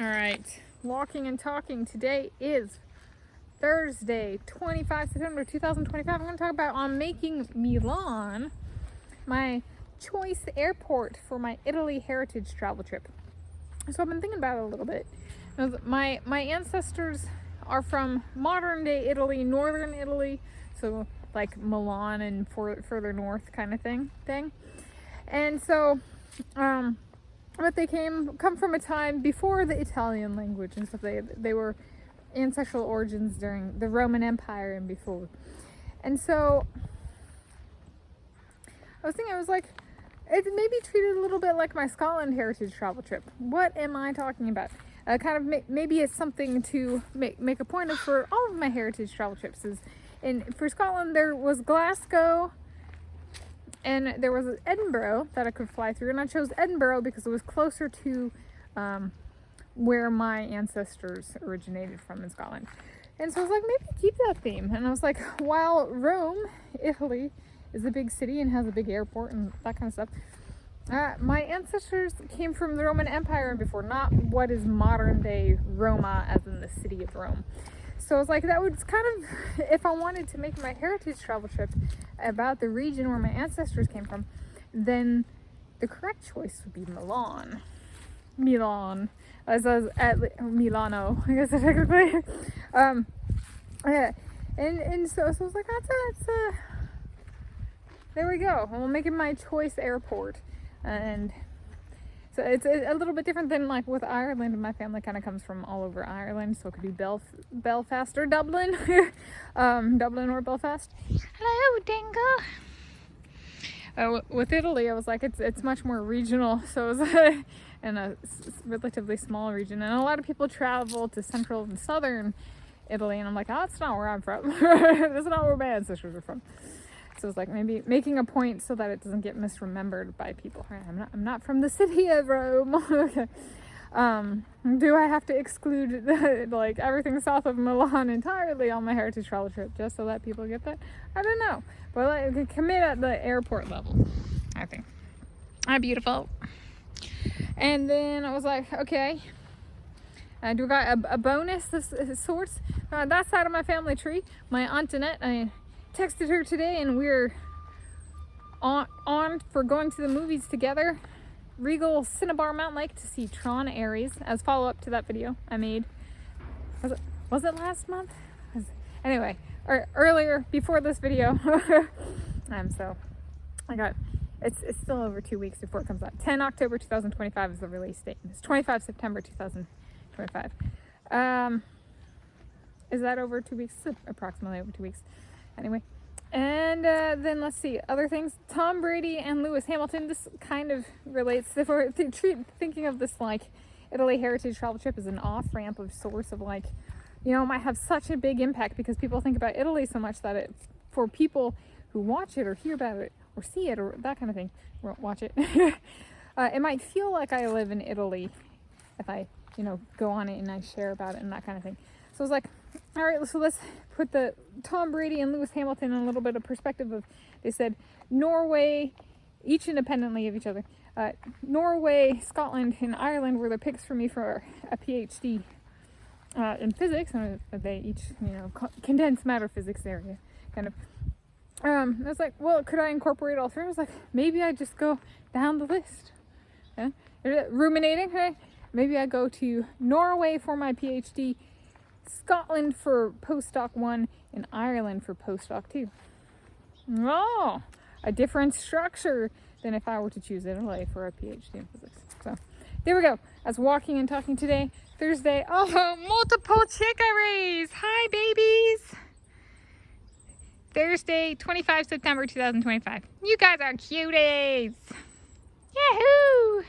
All right, walking and talking. Today is Thursday, 25 September 2025. I'm going to talk about making Milan my choice airport for my Italy heritage travel trip. So I've been thinking about it a little bit. My ancestors are from modern day Italy, northern Italy, so like Milan and further north kind of thing. And so, but they come from a time before the Italian language and stuff. They were ancestral origins during the Roman Empire and before. And so I was like, it may be treated a little bit like my Scotland heritage travel trip. What am I talking about? Maybe it's something to make a point of for all of my heritage travel trips. For Scotland, there was Glasgow, and there was Edinburgh that I could fly through, and I chose Edinburgh because it was closer to where my ancestors originated from in Scotland. And so I was like, maybe keep that theme. And I was like, while Rome, Italy, is a big city and has a big airport and that kind of stuff, my ancestors came from the Roman Empire and before, not what is modern day Roma, as in the city of Rome. So I was like, that would kind of, if I wanted to make my heritage travel trip about the region where my ancestors came from, then the correct choice would be Milan. As at Milano, I guess technically. Yeah, and so I was like, that's there we go. We'll make it my choice airport, and so it's a little bit different than like with Ireland. My family kind of comes from all over Ireland, so it could be Belfast or Dublin, Dublin or Belfast. Hello, Dingo. With Italy, I was like, it's much more regional, so it was in a relatively small region, and a lot of people travel to central and southern Italy, and I'm like, oh, that's not where I'm from. That's not where my ancestors are from. So it's like maybe making a point so that it doesn't get misremembered by people. I'm not from the city of Rome. Okay. Do I have to exclude like everything south of Milan entirely on my heritage travel trip just so that people get that? I don't know, but like commit at the airport level, I think. Beautiful. And then I was like, okay, do I got a bonus of sorts? That side of my family tree, my Aunt Annette, I texted her today, and we're on for going to the movies together. Regal Cinnabar Mountain Lake to see Tron Ares as follow-up to that video I made. Was it last month? Anyway, or earlier before this video. So I got it's still over 2 weeks before it comes out. 10 October 2025 is the release date. It's 25 September 2025. Is that over 2 weeks? Approximately over 2 weeks. Anyway, and then let's see other things. Tom Brady and Lewis Hamilton. This kind of relates. If we're thinking of this like Italy heritage travel trip as an off-ramp of source of like, you know, might have such a big impact because people think about Italy so much that it, for people who watch it or hear about it or see it or that kind of thing, watch it. It might feel like I live in Italy if I, go on it and I share about it and that kind of thing. So I was like, all right, so let's put the Tom Brady and Lewis Hamilton in a little bit of perspective of, they said Norway, each independently of each other. Norway, Scotland, and Ireland were the picks for me for a PhD in physics, and they each, condensed matter physics area, kind of. I was like, well, could I incorporate all three? I was like, maybe I just go down the list. Yeah? Ruminating, hey? Maybe I go to Norway for my PhD, Scotland for postdoc 1, and Ireland for postdoc 2. Oh, a different structure than if I were to choose Italy for a PhD in physics. So there we go. That's walking and talking today, Thursday. Oh, multiple chicories. Hi, babies. Thursday, 25 September 2025. You guys are cuties. Yahoo!